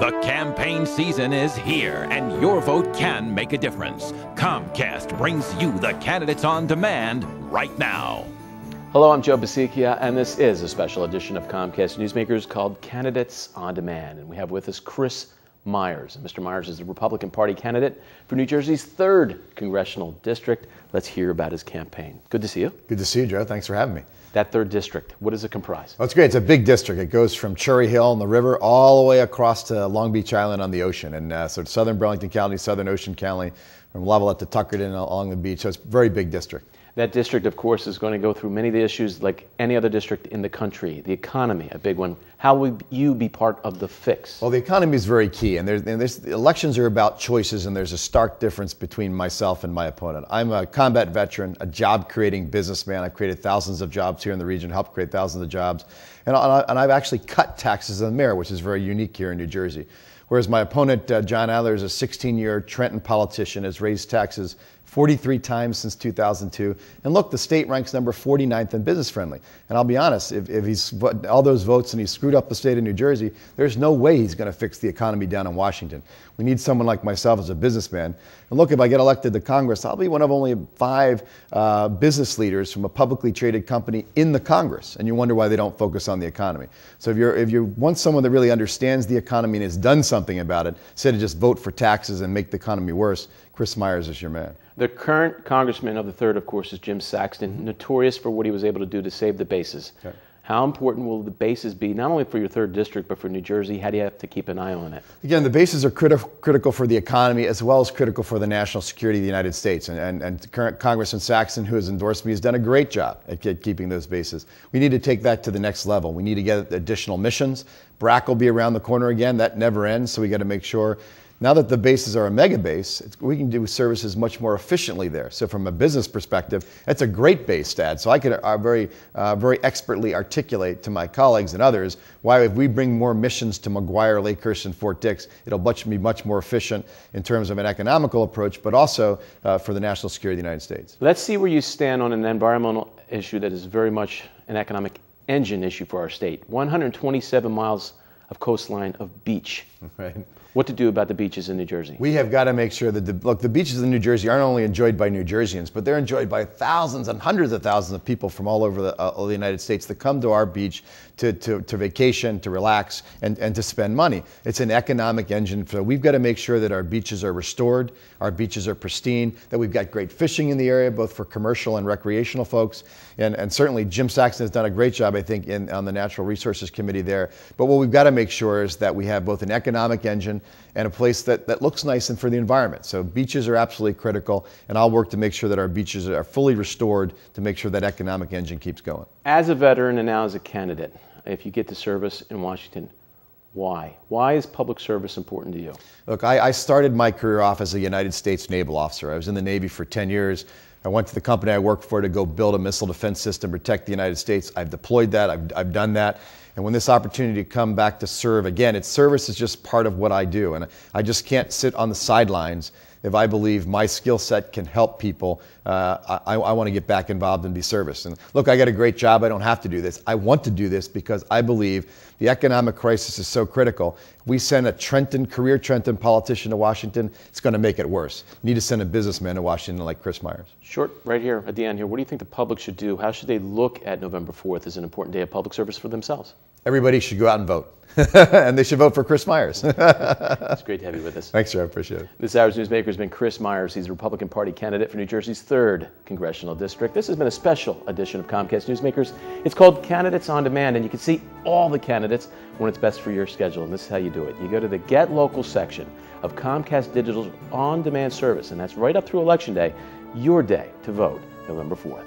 The campaign season is here, and your vote can make a difference. Comcast brings you the candidates on demand right now. Hello, I'm Joe Bisicchia, and this is a special edition of Comcast Newsmakers called Candidates on Demand. And we have with us Chris Myers. Mr. Myers is the Republican Party candidate for New Jersey's 3rd Congressional District. Let's hear about his campaign. Good to see you. Good to see you, Joe. Thanks for having me. That 3rd District, what does it comprise? Well, it's great. It's a big district. It goes from Cherry Hill on the river all the way across to Long Beach Island on the ocean. And so it's southern Burlington County, southern Ocean County, from Levelette to Tuckerton along the beach. So it's a very big district. That district, of course, is going to go through many of the issues like any other district in the country. The economy, a big one. How will you be part of the fix? Well, the economy is very key, and elections are about choices, and there's a stark difference between myself and my opponent. I'm a combat veteran, a job-creating businessman. I've created thousands of jobs here in the region, helped create thousands of jobs, and I've actually cut taxes as a mayor, which is very unique here in New Jersey. Whereas my opponent, John Adler, is a 16-year Trenton politician, has raised taxes 43 times since 2002. And look, the state ranks number 49th in business friendly. And I'll be honest, if he's all those votes and he's screwed up the state of New Jersey, there's no way he's going to fix the economy down in Washington. We need someone like myself as a businessman. And look, if I get elected to Congress, I'll be one of only 5 business leaders from a publicly traded company in the Congress. And you wonder why they don't focus on the economy. So if you want someone that really understands the economy and has done something about it, instead of just vote for taxes and make the economy worse, Chris Myers is your man. The current congressman of the 3rd, of course, is Jim Saxton, notorious for what he was able to do to save the bases. Okay. How important will the bases be, not only for your 3rd district, but for New Jersey? How do you have to keep an eye on it? Again, the bases are critical for the economy as well as critical for the national security of the United States. And current Congressman Saxton, who has endorsed me, has done a great job at keeping those bases. We need to take that to the next level. We need to get additional missions. BRAC will be around the corner again. That never ends, so we got to make sure. Now that the bases are a mega base, we can do services much more efficiently there. So from a business perspective, that's a great base to add. So I can very expertly articulate to my colleagues and others why if we bring more missions to McGuire, Lakehurst, and Fort Dix, it'll be much more efficient in terms of an economical approach, but also for the national security of the United States. Let's see where you stand on an environmental issue that is very much an economic engine issue for our state. 127 miles of coastline of beach. Right. What to do about the beaches in New Jersey? We have got to make sure that the beaches in New Jersey aren't only enjoyed by New Jerseyans, but they're enjoyed by thousands and hundreds of thousands of people from all over the United States that come to our beach to vacation, to relax, and to spend money. It's an economic engine. So we've got to make sure that our beaches are restored, our beaches are pristine, that we've got great fishing in the area, both for commercial and recreational folks. And certainly Jim Saxton has done a great job, I think, on the Natural Resources Committee there. But what we've got to make sure is that we have both an economic engine and a place that looks nice and for the environment. So beaches are absolutely critical, and I'll work to make sure that our beaches are fully restored to make sure that economic engine keeps going. As a veteran and now as a candidate, if you get to service in Washington, why? Why is public service important to you? Look, I started my career off as a United States naval officer. I was in the Navy for 10 years. I went to the company I worked for to go build a missile defense system, protect the United States. I've deployed that, I've done that. And when this opportunity to come back to serve, again, service is just part of what I do. And I just can't sit on the sidelines if I believe my skill set can help people. I want to get back involved and be service. And look, I got a great job. I don't have to do this. I want to do this because I believe the economic crisis is so critical. If we send a career Trenton politician to Washington, it's going to make it worse. We need to send a businessman to Washington like Chris Myers. Short, right here at the end here, what do you think the public should do? How should they look at November 4th as an important day of public service for themselves? Everybody should go out and vote. And they should vote for Chris Myers. It's great to have you with us. Thanks, Joe. I appreciate it. This hour's Newsmaker has been Chris Myers. He's a Republican Party candidate for New Jersey's 3rd Congressional District. This has been a special edition of Comcast Newsmakers. It's called Candidates on Demand, and you can see all the candidates when it's best for your schedule. And this is how you do it. You go to the Get Local section of Comcast Digital's on-demand service, and that's right up through Election Day, your day to vote, November 4th.